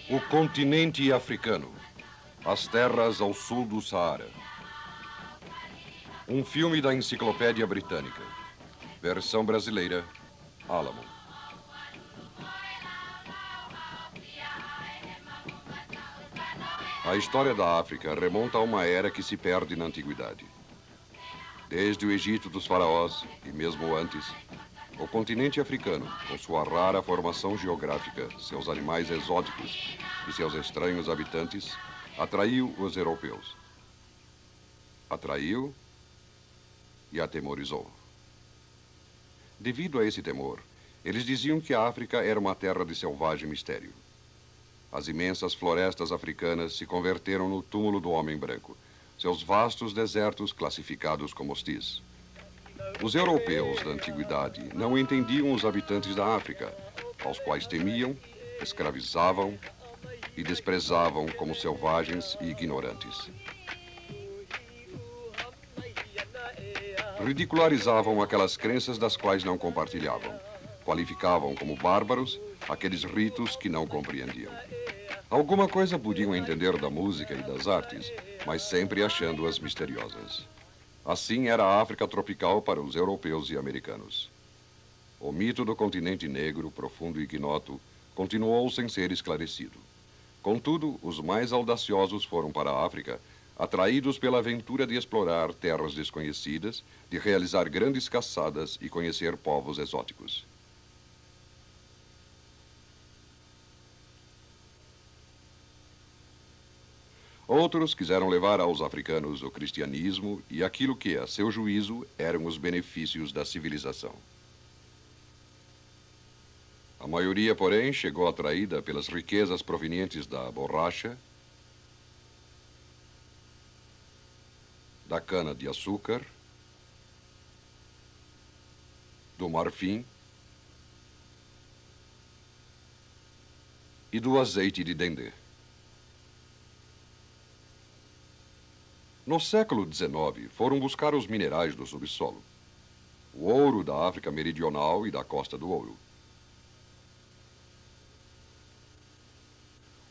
O continente africano. As terras ao sul do Saara. Um filme da Enciclopédia Britânica. Versão brasileira, Alamo. A história da África remonta a uma era que se perde na antiguidade. Desde o Egito dos faraós, e mesmo antes, o continente africano, com sua rara formação geográfica, seus animais exóticos e seus estranhos habitantes, atraiu os europeus. Atraiu e atemorizou. Devido a esse temor, eles diziam que a África era uma terra de selvagem mistério. As imensas florestas africanas se converteram no túmulo do homem branco, seus vastos desertos classificados como hostis. Os europeus da antiguidade não entendiam os habitantes da África, aos quais temiam, escravizavam e desprezavam como selvagens e ignorantes. Ridicularizavam aquelas crenças das quais não compartilhavam. Qualificavam como bárbaros aqueles ritos que não compreendiam. Alguma coisa podiam entender da música e das artes, mas sempre achando-as misteriosas. Assim era a África tropical para os europeus e americanos. O mito do continente negro, profundo e ignoto, continuou sem ser esclarecido. Contudo, os mais audaciosos foram para a África, atraídos pela aventura de explorar terras desconhecidas, de realizar grandes caçadas e conhecer povos exóticos. Outros quiseram levar aos africanos o cristianismo e aquilo que, a seu juízo, eram os benefícios da civilização. A maioria, porém, chegou atraída pelas riquezas provenientes da borracha, da cana-de-açúcar, do marfim e do azeite de dendê. No século XIX, foram buscar os minerais do subsolo, o ouro da África Meridional e da Costa do Ouro,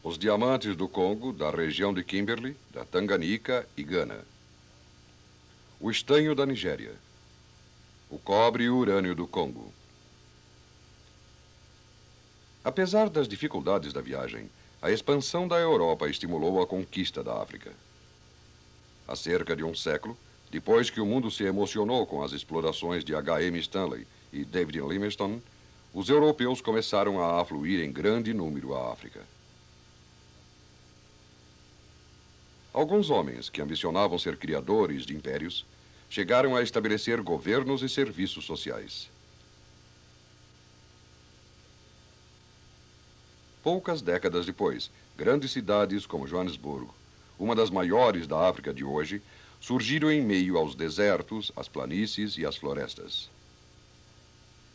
os diamantes do Congo, da região de Kimberley, da Tanganica e Gana, o estanho da Nigéria, o cobre e o urânio do Congo. Apesar das dificuldades da viagem, a expansão da Europa estimulou a conquista da África. Há cerca de um século, depois que o mundo se emocionou com as explorações de H.M. Stanley e David Livingstone, os europeus começaram a afluir em grande número à África. Alguns homens que ambicionavam ser criadores de impérios chegaram a estabelecer governos e serviços sociais. Poucas décadas depois, grandes cidades como Joanesburgo, uma das maiores da África de hoje, surgiram em meio aos desertos, às planícies e às florestas.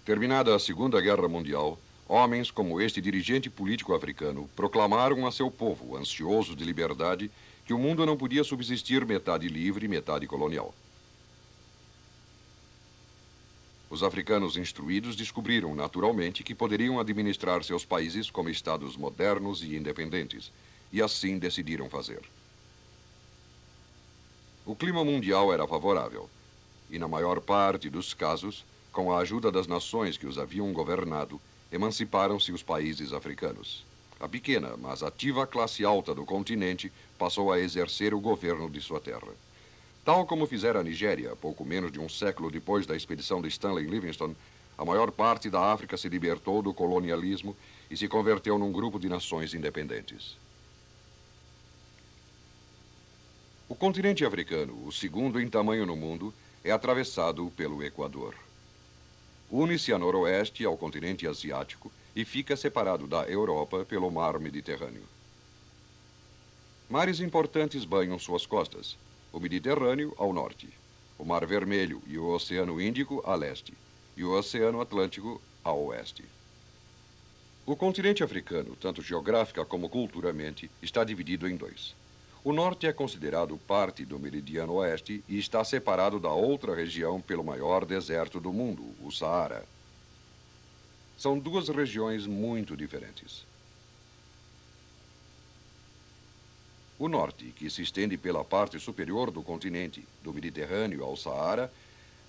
Terminada a Segunda Guerra Mundial, homens como este dirigente político africano proclamaram a seu povo, ansioso de liberdade, que o mundo não podia subsistir metade livre e metade colonial. Os africanos instruídos descobriram naturalmente que poderiam administrar seus países como estados modernos e independentes, e assim decidiram fazer. O clima mundial era favorável, e na maior parte dos casos, com a ajuda das nações que os haviam governado, emanciparam-se os países africanos. A pequena, mas ativa classe alta do continente passou a exercer o governo de sua terra. Tal como fizera a Nigéria, pouco menos de um século depois da expedição de Stanley Livingstone, a maior parte da África se libertou do colonialismo e se converteu num grupo de nações independentes. O continente africano, o segundo em tamanho no mundo, é atravessado pelo Equador. Une-se a noroeste ao continente asiático e fica separado da Europa pelo mar Mediterrâneo. Mares importantes banham suas costas, o Mediterrâneo ao norte, o Mar Vermelho e o Oceano Índico a leste, e o Oceano Atlântico a oeste. O continente africano, tanto geográfica como culturalmente, está dividido em dois. O norte é considerado parte do meridiano oeste e está separado da outra região pelo maior deserto do mundo, o Saara. São duas regiões muito diferentes. O norte, que se estende pela parte superior do continente, do Mediterrâneo ao Saara,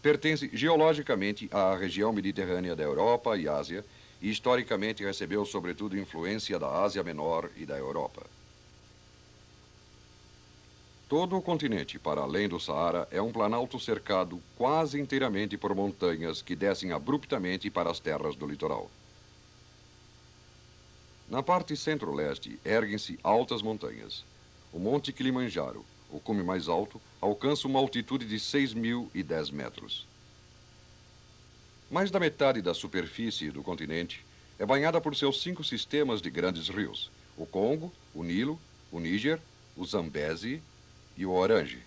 pertence geologicamente à região mediterrânea da Europa e Ásia e historicamente recebeu sobretudo influência da Ásia Menor e da Europa. Todo o continente, para além do Saara, é um planalto cercado quase inteiramente por montanhas que descem abruptamente para as terras do litoral. Na parte centro-leste, erguem-se altas montanhas. O Monte Kilimanjaro, o cume mais alto, alcança uma altitude de 6.010 metros. Mais da metade da superfície do continente é banhada por seus 5 sistemas de grandes rios: o Congo, o Nilo, o Níger, o Zambeze e o Orange.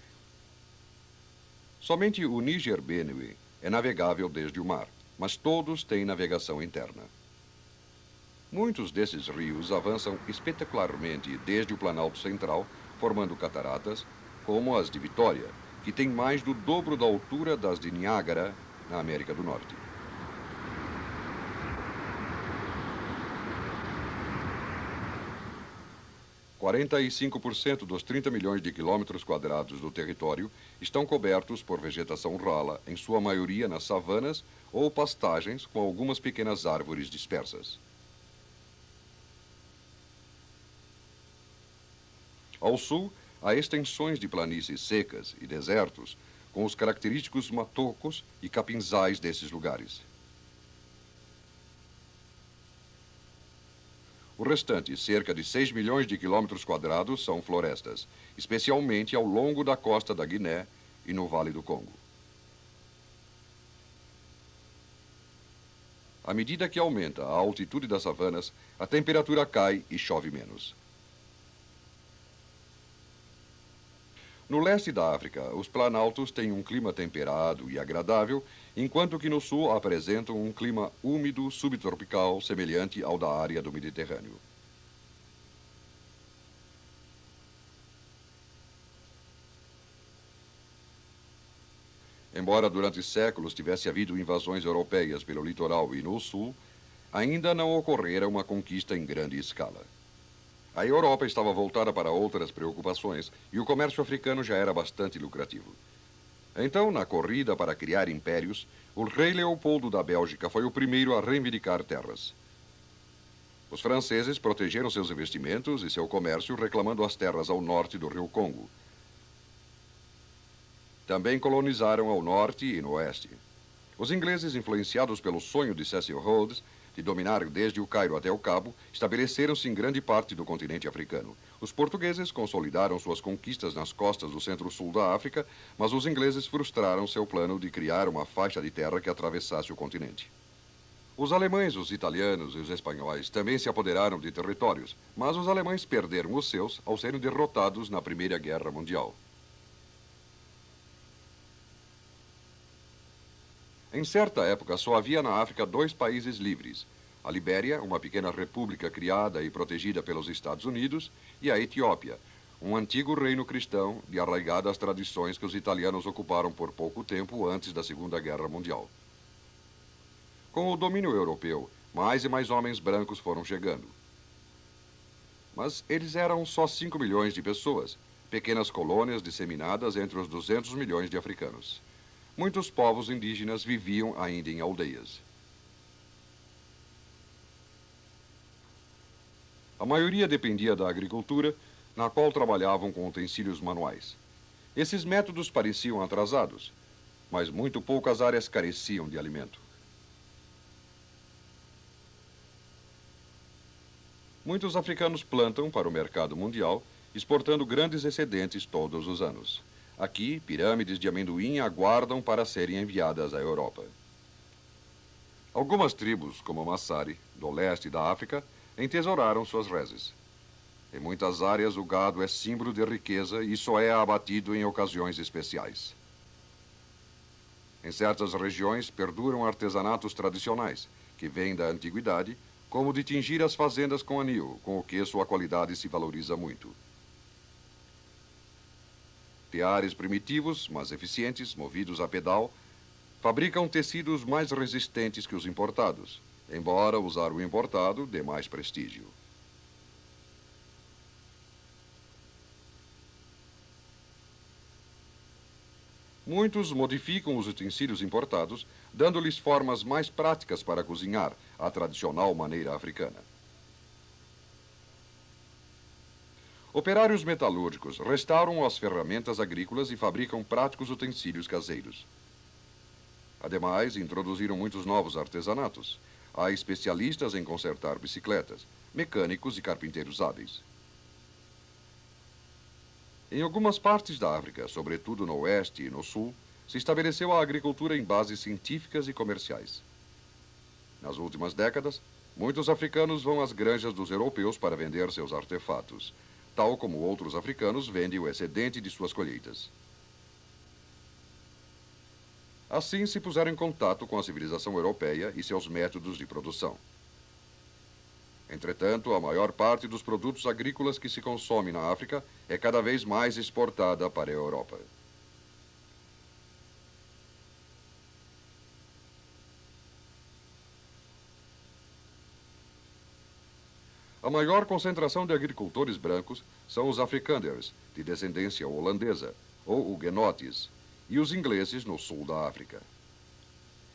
Somente o Níger-Benue é navegável desde o mar, mas todos têm navegação interna. Muitos desses rios avançam espetacularmente desde o Planalto Central, formando cataratas, como as de Vitória, que tem mais do dobro da altura das de Niágara, na América do Norte. – 45% dos 30 milhões de quilômetros quadrados do território estão cobertos por vegetação rala, em sua maioria nas savanas ou pastagens com algumas pequenas árvores dispersas. Ao sul, há extensões de planícies secas e desertos, com os característicos matocos e capinzais desses lugares. O restante, cerca de 6 milhões de quilômetros quadrados, são florestas, especialmente ao longo da costa da Guiné e no Vale do Congo. À medida que aumenta a altitude das savanas, a temperatura cai e chove menos. No leste da África, os planaltos têm um clima temperado e agradável, enquanto que no sul apresentam um clima úmido subtropical semelhante ao da área do Mediterrâneo. Embora durante séculos tivesse havido invasões europeias pelo litoral e no sul, ainda não ocorrera uma conquista em grande escala. A Europa estava voltada para outras preocupações e o comércio africano já era bastante lucrativo. Então, na corrida para criar impérios, o rei Leopoldo da Bélgica foi o primeiro a reivindicar terras. Os franceses protegeram seus investimentos e seu comércio reclamando as terras ao norte do rio Congo. Também colonizaram ao norte e no oeste. Os ingleses, influenciados pelo sonho de Cecil Rhodes de dominar desde o Cairo até o Cabo, estabeleceram-se em grande parte do continente africano. Os portugueses consolidaram suas conquistas nas costas do centro-sul da África, mas os ingleses frustraram seu plano de criar uma faixa de terra que atravessasse o continente. Os alemães, os italianos e os espanhóis também se apoderaram de territórios, mas os alemães perderam os seus ao serem derrotados na Primeira Guerra Mundial. Em certa época, só havia na África 2 países livres: a Libéria, uma pequena república criada e protegida pelos Estados Unidos, e a Etiópia, um antigo reino cristão de arraigadas tradições que os italianos ocuparam por pouco tempo antes da Segunda Guerra Mundial. Com o domínio europeu, mais e mais homens brancos foram chegando. Mas eles eram só 5 milhões de pessoas, pequenas colônias disseminadas entre os 200 milhões de africanos. Muitos povos indígenas viviam ainda em aldeias. A maioria dependia da agricultura, na qual trabalhavam com utensílios manuais. Esses métodos pareciam atrasados, mas muito poucas áreas careciam de alimento. Muitos africanos plantam para o mercado mundial, exportando grandes excedentes todos os anos. Aqui, pirâmides de amendoim aguardam para serem enviadas à Europa. Algumas tribos, como o Massari, do leste da África, entesouraram suas reses. Em muitas áreas, o gado é símbolo de riqueza e só é abatido em ocasiões especiais. Em certas regiões, perduram artesanatos tradicionais, que vêm da antiguidade, como de tingir as fazendas com anil, com o que sua qualidade se valoriza muito. Teares primitivos, mas eficientes, movidos a pedal, fabricam tecidos mais resistentes que os importados, embora usar o importado dê mais prestígio. Muitos modificam os utensílios importados, dando-lhes formas mais práticas para cozinhar, a tradicional maneira africana. Operários metalúrgicos restauram as ferramentas agrícolas e fabricam práticos utensílios caseiros. Ademais, introduziram muitos novos artesanatos. Há especialistas em consertar bicicletas, mecânicos e carpinteiros hábeis. Em algumas partes da África, sobretudo no oeste e no sul, se estabeleceu a agricultura em bases científicas e comerciais. Nas últimas décadas, muitos africanos vão às granjas dos europeus para vender seus artefatos, tal como outros africanos vendem o excedente de suas colheitas. Assim se puseram em contato com a civilização europeia e seus métodos de produção. Entretanto, a maior parte dos produtos agrícolas que se consome na África é cada vez mais exportada para a Europa. A maior concentração de agricultores brancos são os africanders, de descendência holandesa, ou huguenotes, e os ingleses no sul da África.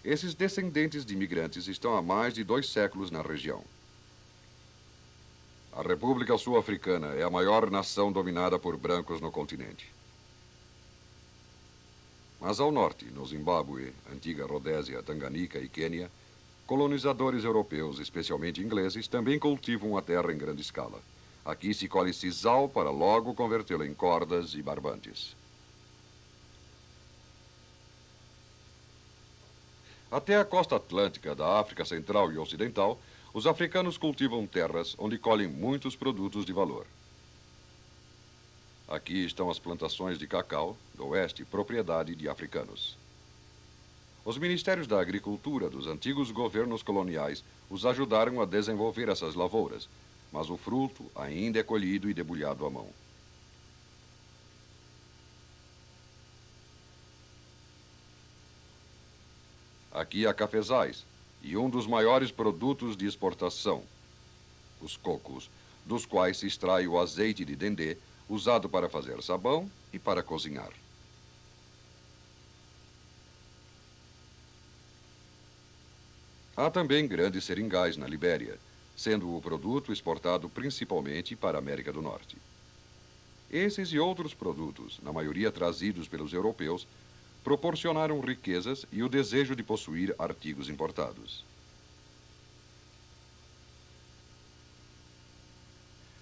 Esses descendentes de imigrantes estão há mais de 2 séculos na região. A República Sul-Africana é a maior nação dominada por brancos no continente. Mas ao norte, no Zimbábue, antiga Rodésia, Tanganica e Quênia, colonizadores europeus, especialmente ingleses, também cultivam a terra em grande escala. Aqui se colhe sisal para logo convertê-lo em cordas e barbantes. Até a costa atlântica da África Central e Ocidental, os africanos cultivam terras onde colhem muitos produtos de valor. Aqui estão as plantações de cacau, do oeste, propriedade de africanos. Os ministérios da agricultura dos antigos governos coloniais os ajudaram a desenvolver essas lavouras, mas o fruto ainda é colhido e debulhado à mão. Aqui há cafezais e um dos maiores produtos de exportação, os cocos, dos quais se extrai o azeite de dendê, usado para fazer sabão e para cozinhar. Há também grandes seringais na Libéria, sendo o produto exportado principalmente para a América do Norte. Esses e outros produtos, na maioria trazidos pelos europeus, proporcionaram riquezas e o desejo de possuir artigos importados.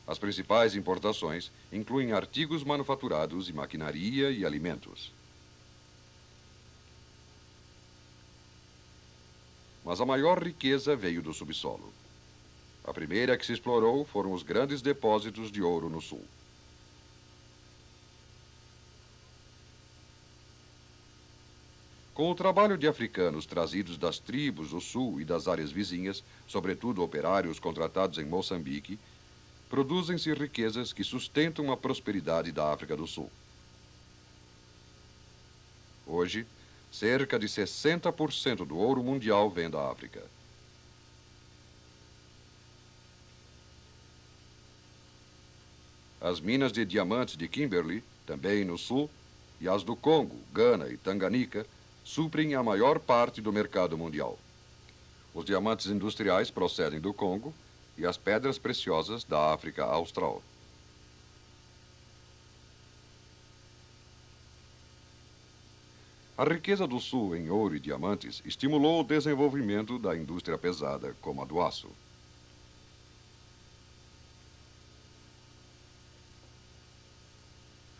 As principais importações incluem artigos manufaturados e maquinaria e alimentos. Mas a maior riqueza veio do subsolo. A primeira que se explorou foram os grandes depósitos de ouro no sul. Com o trabalho de africanos trazidos das tribos do sul e das áreas vizinhas, sobretudo operários contratados em Moçambique, produzem-se riquezas que sustentam a prosperidade da África do Sul. Hoje, cerca de 60% do ouro mundial vem da África. As minas de diamantes de Kimberley, também no sul, e as do Congo, Gana e Tanganica, suprem a maior parte do mercado mundial. Os diamantes industriais procedem do Congo e as pedras preciosas da África Austral. A riqueza do Sul em ouro e diamantes estimulou o desenvolvimento da indústria pesada, como a do aço.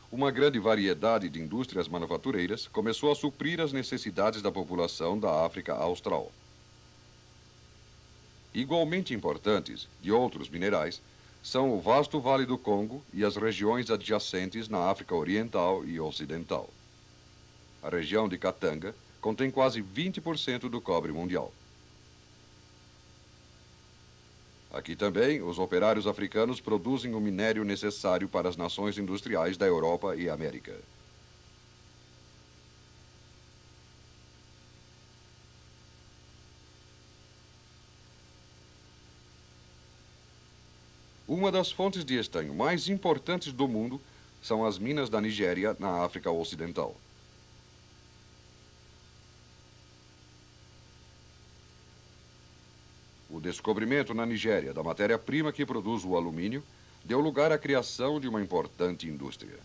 Uma grande variedade de indústrias manufatureiras começou a suprir as necessidades da população da África Austral. Igualmente importantes, de outros minerais, são o vasto Vale do Congo e as regiões adjacentes na África Oriental e Ocidental. A região de Katanga contém quase 20% do cobre mundial. Aqui também, os operários africanos produzem o minério necessário para as nações industriais da Europa e América. Uma das fontes de estanho mais importantes do mundo são as minas da Nigéria, na África Ocidental. O descobrimento na Nigéria da matéria-prima que produz o alumínio deu lugar à criação de uma importante indústria.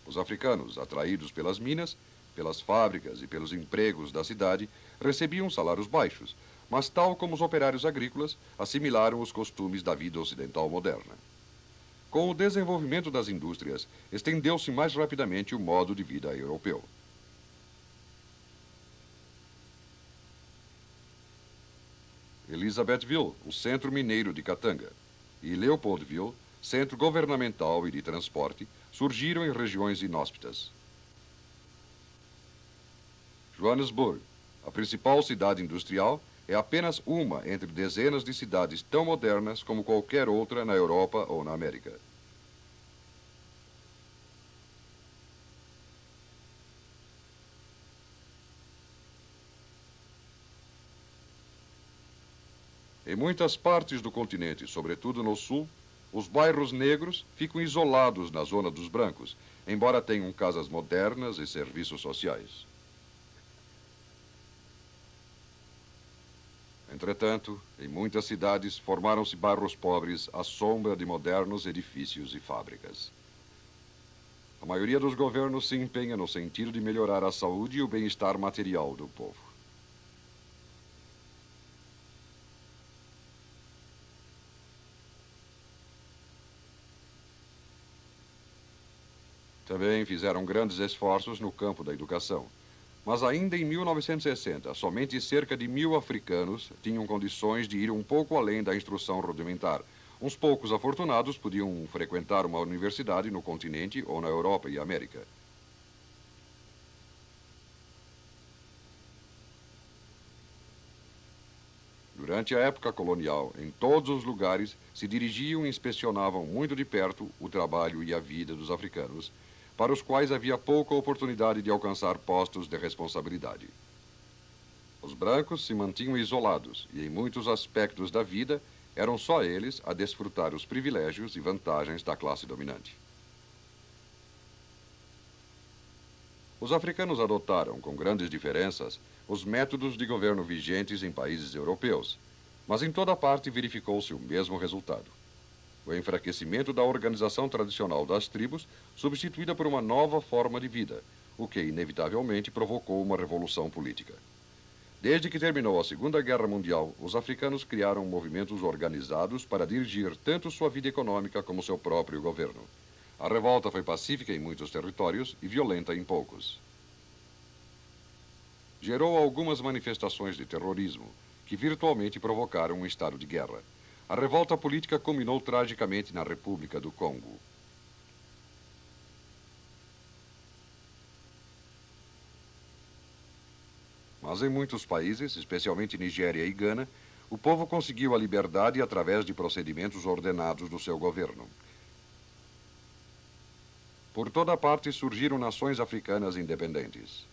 Os africanos, atraídos pelas minas, pelas fábricas e pelos empregos da cidade, recebiam salários baixos, mas, tal como os operários agrícolas, assimilaram os costumes da vida ocidental moderna. Com o desenvolvimento das indústrias, estendeu-se mais rapidamente o modo de vida europeu. Elizabethville, o centro mineiro de Katanga, e Leopoldville, centro governamental e de transporte, surgiram em regiões inóspitas. Johannesburg, a principal cidade industrial, é apenas uma entre dezenas de cidades tão modernas como qualquer outra na Europa ou na América. Em muitas partes do continente, sobretudo no sul, os bairros negros ficam isolados na zona dos brancos, embora tenham casas modernas e serviços sociais. Entretanto, em muitas cidades formaram-se bairros pobres à sombra de modernos edifícios e fábricas. A maioria dos governos se empenha no sentido de melhorar a saúde e o bem-estar material do povo. Também fizeram grandes esforços no campo da educação. Mas ainda em 1960, somente cerca de 1.000 africanos tinham condições de ir um pouco além da instrução rudimentar. Uns poucos afortunados podiam frequentar uma universidade no continente ou na Europa e América. Durante a época colonial, em todos os lugares se dirigiam e inspecionavam muito de perto o trabalho e a vida dos africanos, para os quais havia pouca oportunidade de alcançar postos de responsabilidade. Os brancos se mantinham isolados e, em muitos aspectos da vida, eram só eles a desfrutar os privilégios e vantagens da classe dominante. Os africanos adotaram, com grandes diferenças, os métodos de governo vigentes em países europeus, mas em toda parte verificou-se o mesmo resultado: o enfraquecimento da organização tradicional das tribos, substituída por uma nova forma de vida, o que inevitavelmente provocou uma revolução política. Desde que terminou a Segunda Guerra Mundial, os africanos criaram movimentos organizados para dirigir tanto sua vida econômica como seu próprio governo. A revolta foi pacífica em muitos territórios e violenta em poucos. Gerou algumas manifestações de terrorismo, que virtualmente provocaram um estado de guerra. A revolta política culminou tragicamente na República do Congo. Mas em muitos países, especialmente Nigéria e Gana, o povo conseguiu a liberdade através de procedimentos ordenados do seu governo. Por toda parte surgiram nações africanas independentes.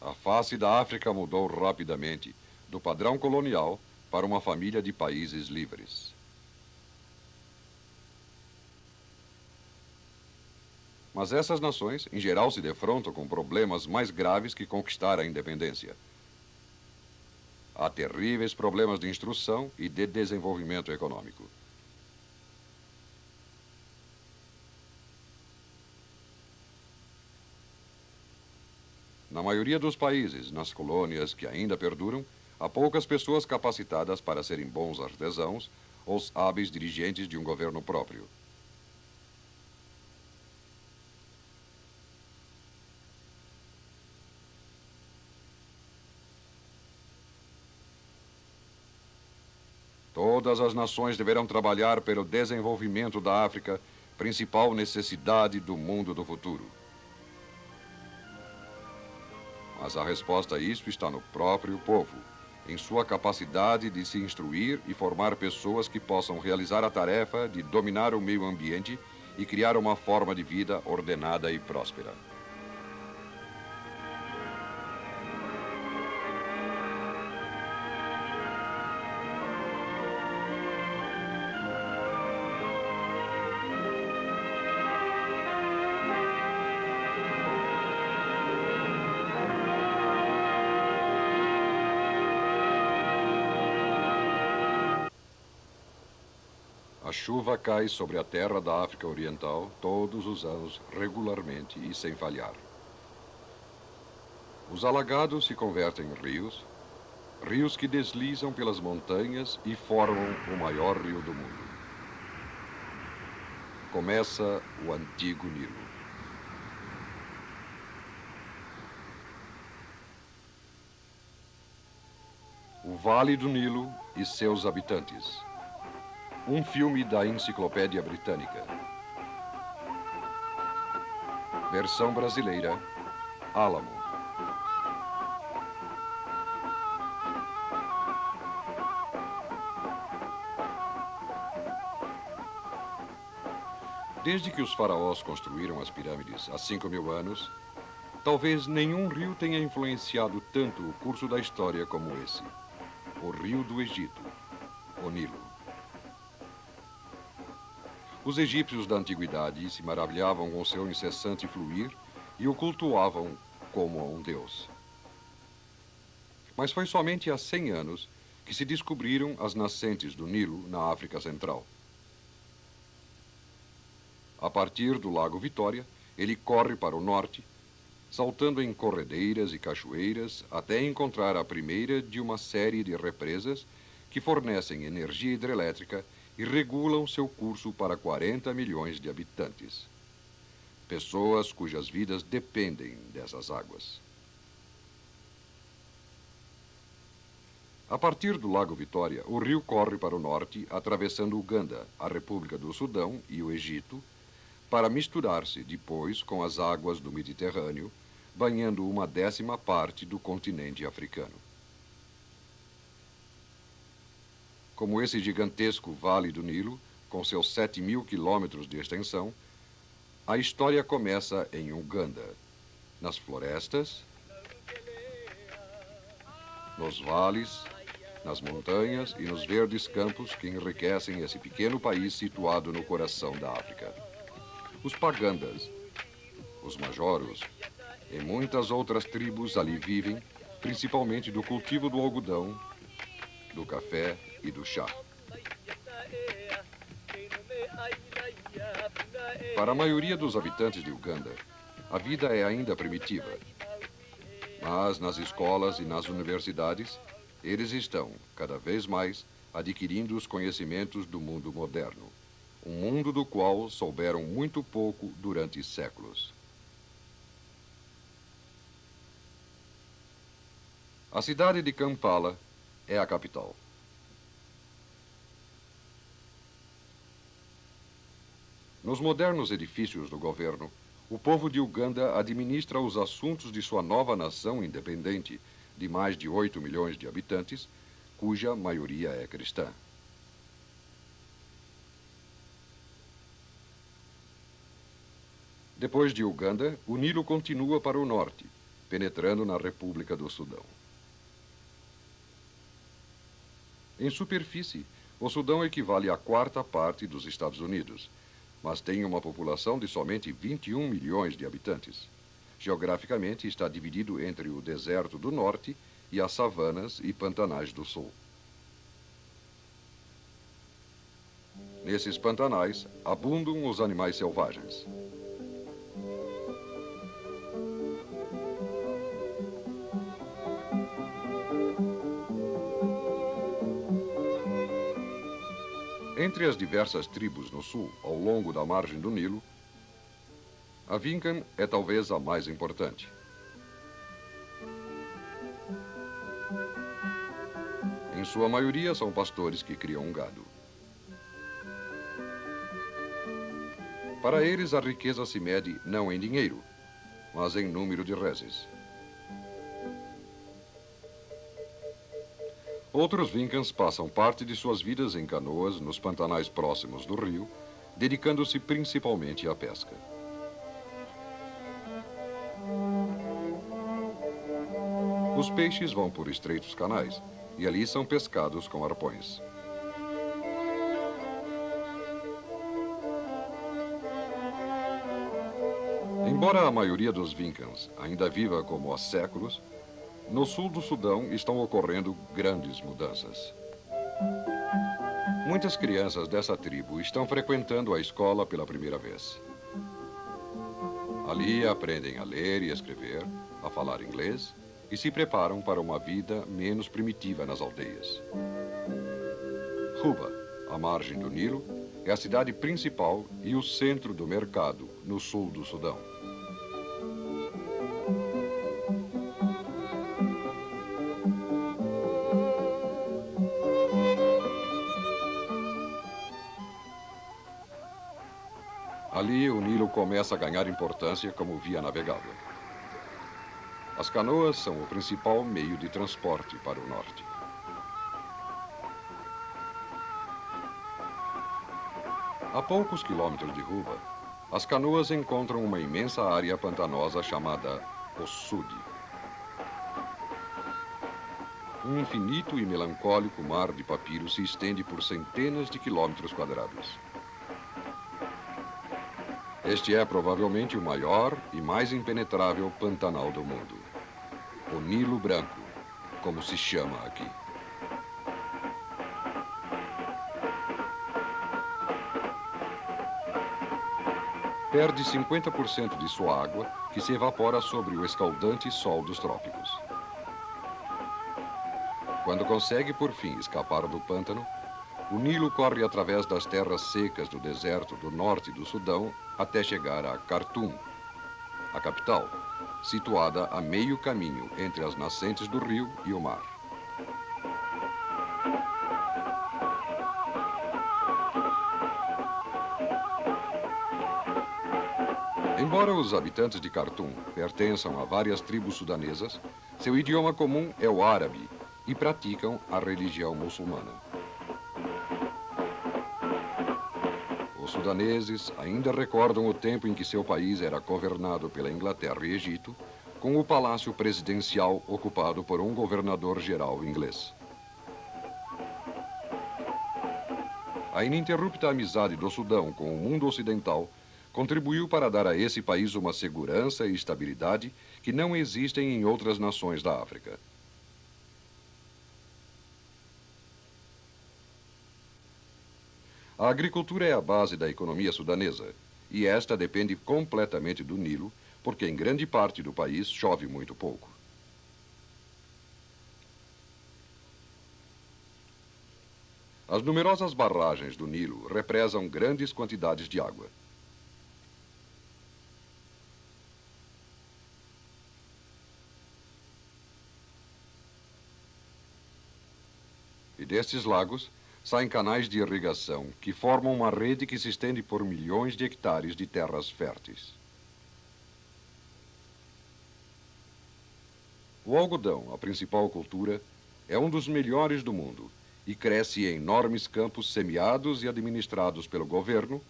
A face da África mudou rapidamente, do padrão colonial para uma família de países livres. Mas essas nações, em geral, se defrontam com problemas mais graves que conquistar a independência. Há terríveis problemas de instrução e de desenvolvimento econômico. Na maioria dos países, nas colônias que ainda perduram, há poucas pessoas capacitadas para serem bons artesãos ou hábeis dirigentes de um governo próprio. Todas as nações deverão trabalhar pelo desenvolvimento da África, principal necessidade do mundo do futuro. Mas a resposta a isso está no próprio povo, em sua capacidade de se instruir e formar pessoas que possam realizar a tarefa de dominar o meio ambiente e criar uma forma de vida ordenada e próspera. chuva cai sobre a terra da África Oriental todos os anos, regularmente e sem falhar. Os alagados se convertem em rios, rios que deslizam pelas montanhas e formam o maior rio do mundo. Começa o antigo Nilo. O Vale do Nilo e seus habitantes. Um filme da Enciclopédia Britânica. Versão brasileira, Álamo. Desde que os faraós construíram as pirâmides há 5.000 anos, talvez nenhum rio tenha influenciado tanto o curso da história como esse. O rio do Egito, o Nilo. Os egípcios da antiguidade se maravilhavam com seu incessante fluir e o cultuavam como a um deus. Mas foi somente há 100 anos que se descobriram as nascentes do Nilo na África Central. A partir do Lago Vitória, ele corre para o norte, saltando em corredeiras e cachoeiras até encontrar a primeira de uma série de represas que fornecem energia hidrelétrica e regulam seu curso para 40 milhões de habitantes. Pessoas cujas vidas dependem dessas águas. A partir do Lago Vitória, o rio corre para o norte, atravessando Uganda, a República do Sudão e o Egito, para misturar-se depois com as águas do Mediterrâneo, banhando 1/10 parte do continente africano. Como esse gigantesco Vale do Nilo, com seus 7.000 quilômetros de extensão, a história começa em Uganda, nas florestas, nos vales, nas montanhas e nos verdes campos que enriquecem esse pequeno país situado no coração da África. Os Pagandas, os Majoros e muitas outras tribos ali vivem, principalmente do cultivo do algodão, do café e do chá. Para a maioria dos habitantes de Uganda, a vida é ainda primitiva. Mas nas escolas e nas universidades, eles estão, cada vez mais, adquirindo os conhecimentos do mundo moderno. Um mundo do qual souberam muito pouco durante séculos. A cidade de Kampala é a capital. Nos modernos edifícios do governo, o povo de Uganda administra os assuntos de sua nova nação independente, de mais de 8 milhões de habitantes, cuja maioria é cristã. Depois de Uganda, o Nilo continua para o norte, penetrando na República do Sudão. Em superfície, o Sudão equivale à 4ª parte dos Estados Unidos, mas tem uma população de somente 21 milhões de habitantes. Geograficamente, está dividido entre o deserto do norte e as savanas e pantanais do sul. Nesses pantanais, abundam os animais selvagens. Entre as diversas tribos no sul, ao longo da margem do Nilo, a Vincan é talvez a mais importante. Em sua maioria, são pastores que criam gado. Para eles, a riqueza se mede não em dinheiro, mas em número de reses. Outros Vincans passam parte de suas vidas em canoas nos pantanais próximos do rio, dedicando-se principalmente à pesca. Os peixes vão por estreitos canais e ali são pescados com arpões. Embora a maioria dos Vincans ainda viva como há séculos, no sul do Sudão estão ocorrendo grandes mudanças. Muitas crianças dessa tribo estão frequentando a escola pela primeira vez. Ali aprendem a ler e escrever, a falar inglês e se preparam para uma vida menos primitiva nas aldeias. Juba, à margem do Nilo, é a cidade principal e o centro do mercado no sul do Sudão. Ali, o Nilo começa a ganhar importância como via navegável. As canoas são o principal meio de transporte para o norte. A poucos quilômetros de Juba, as canoas encontram uma imensa área pantanosa chamada Ossud. Um infinito e melancólico mar de papiro se estende por centenas de quilômetros quadrados. Este é provavelmente o maior e mais impenetrável pantanal do mundo. O Nilo Branco, como se chama aqui. Perde 50% de sua água, que se evapora sobre o escaldante sol dos trópicos. Quando consegue, por fim, escapar do pântano, o Nilo corre através das terras secas do deserto do norte do Sudão até chegar a Khartoum, a capital, situada a meio caminho entre as nascentes do rio e o mar. Embora os habitantes de Khartoum pertençam a várias tribos sudanesas, seu idioma comum é o árabe e praticam a religião muçulmana. Os sudaneses ainda recordam o tempo em que seu país era governado pela Inglaterra e Egito, com o palácio presidencial ocupado por um governador-geral inglês. A ininterrupta amizade do Sudão com o mundo ocidental contribuiu para dar a esse país uma segurança e estabilidade que não existem em outras nações da África. A agricultura é a base da economia sudanesa, e esta depende completamente do Nilo, porque em grande parte do país chove muito pouco. As numerosas barragens do Nilo represam grandes quantidades de água. E destes lagos saem canais de irrigação que formam uma rede que se estende por milhões de hectares de terras férteis. O algodão, a principal cultura, é um dos melhores do mundo e cresce em enormes campos semeados e administrados pelo governo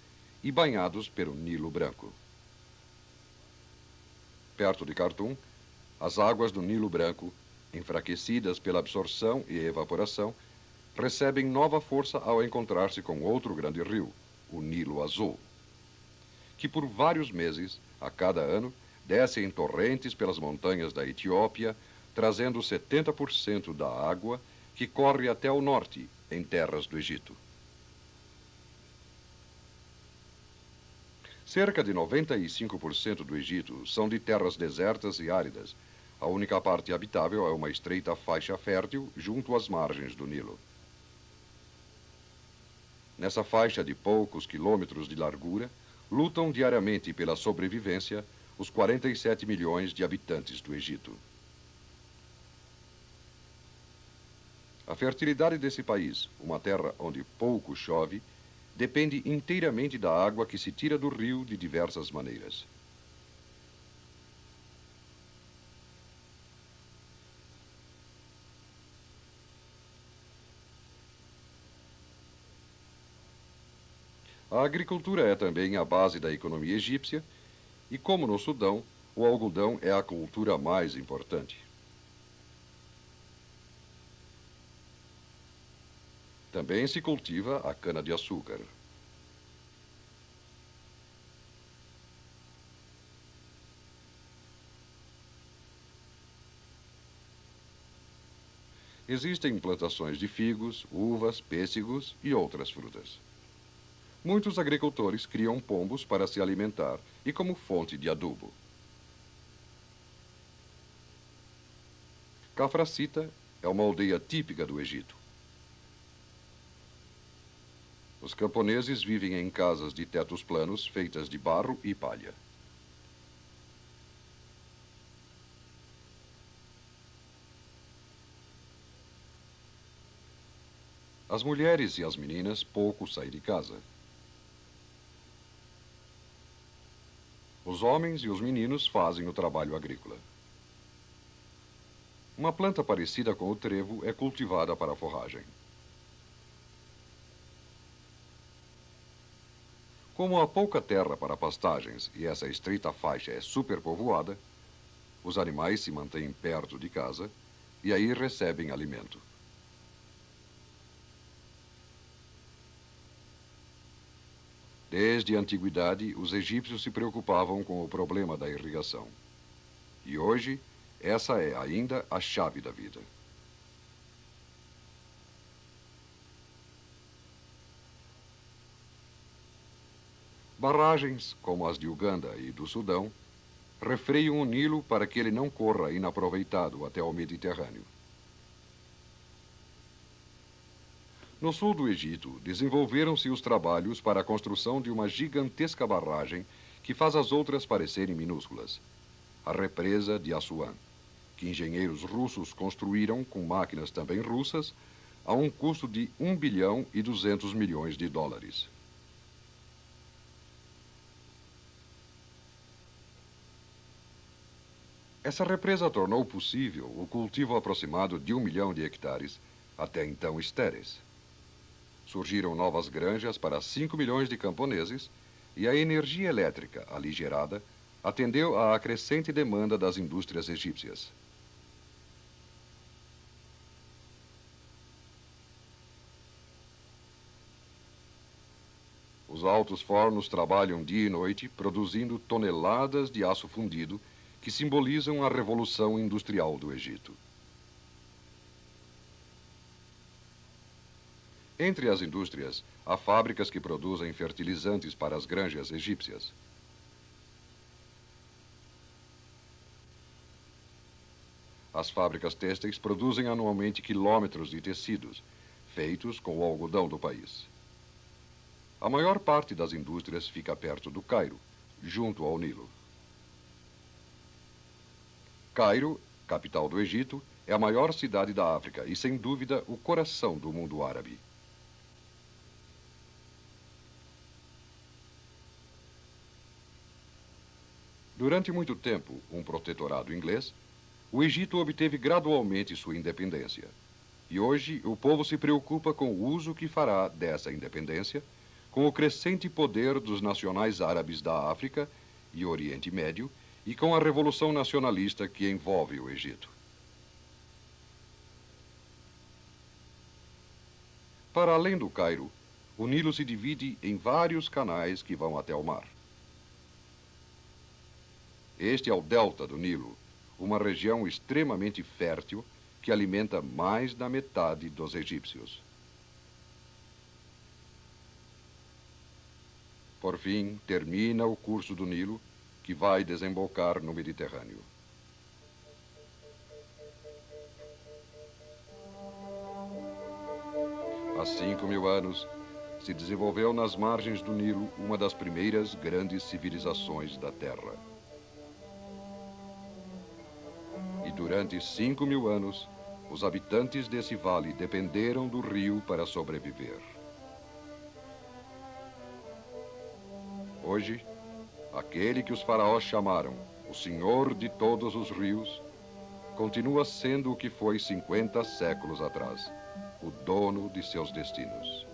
e banhados pelo Nilo Branco. Perto de Khartoum, as águas do Nilo Branco, enfraquecidas pela absorção e evaporação, recebem nova força ao encontrar-se com outro grande rio, o Nilo Azul, que por vários meses, a cada ano, desce em torrentes pelas montanhas da Etiópia, trazendo 70% da água que corre até o norte, em terras do Egito. Cerca de 95% do Egito são de terras desertas e áridas. A única parte habitável é uma estreita faixa fértil junto às margens do Nilo. Nessa faixa de poucos quilômetros de largura, lutam diariamente pela sobrevivência os 47 milhões de habitantes do Egito. A fertilidade desse país, uma terra onde pouco chove, depende inteiramente da água que se tira do rio de diversas maneiras. A agricultura é também a base da economia egípcia e, como no Sudão, o algodão é a cultura mais importante. Também se cultiva a cana-de-açúcar. Existem plantações de figos, uvas, pêssegos e outras frutas. Muitos agricultores criam pombos para se alimentar e como fonte de adubo. Cafracita é uma aldeia típica do Egito. Os camponeses vivem em casas de tetos planos feitas de barro e palha. As mulheres e as meninas pouco saem de casa. Os homens e os meninos fazem o trabalho agrícola. Uma planta parecida com o trevo é cultivada para a forragem. Como há pouca terra para pastagens e essa estreita faixa é superpovoada, os animais se mantêm perto de casa e aí recebem alimento. Desde a antiguidade, os egípcios se preocupavam com o problema da irrigação. E hoje, essa é ainda a chave da vida. Barragens, como as de Uganda e do Sudão, refreiam o Nilo para que ele não corra inaproveitado até ao Mediterrâneo. No sul do Egito, desenvolveram-se os trabalhos para a construção de uma gigantesca barragem que faz as outras parecerem minúsculas, a represa de Assuan, que engenheiros russos construíram com máquinas também russas a um custo de 1 bilhão e 200 milhões de dólares. Essa represa tornou possível o cultivo aproximado de 1 milhão de hectares, até então estéreis. Surgiram novas granjas para 5 milhões de camponeses e a energia elétrica, ali gerada, atendeu à crescente demanda das indústrias egípcias. Os altos fornos trabalham dia e noite, produzindo toneladas de aço fundido que simbolizam a revolução industrial do Egito. Entre as indústrias, há fábricas que produzem fertilizantes para as granjas egípcias. As fábricas têxteis produzem anualmente quilômetros de tecidos, feitos com o algodão do país. A maior parte das indústrias fica perto do Cairo, junto ao Nilo. Cairo, capital do Egito, é a maior cidade da África e, sem dúvida, o coração do mundo árabe. Durante muito tempo, um protetorado inglês, o Egito obteve gradualmente sua independência. E hoje o povo se preocupa com o uso que fará dessa independência, com o crescente poder dos nacionais árabes da África e Oriente Médio e com a revolução nacionalista que envolve o Egito. Para além do Cairo, o Nilo se divide em vários canais que vão até o mar. Este é o delta do Nilo, uma região extremamente fértil que alimenta mais da metade dos egípcios. Por fim, termina o curso do Nilo, que vai desembocar no Mediterrâneo. Há 5.000 anos, se desenvolveu nas margens do Nilo uma das primeiras grandes civilizações da Terra. E durante 5.000 anos, os habitantes desse vale dependeram do rio para sobreviver. Hoje, aquele que os faraós chamaram o Senhor de todos os rios, continua sendo o que foi 50 séculos atrás, o dono de seus destinos.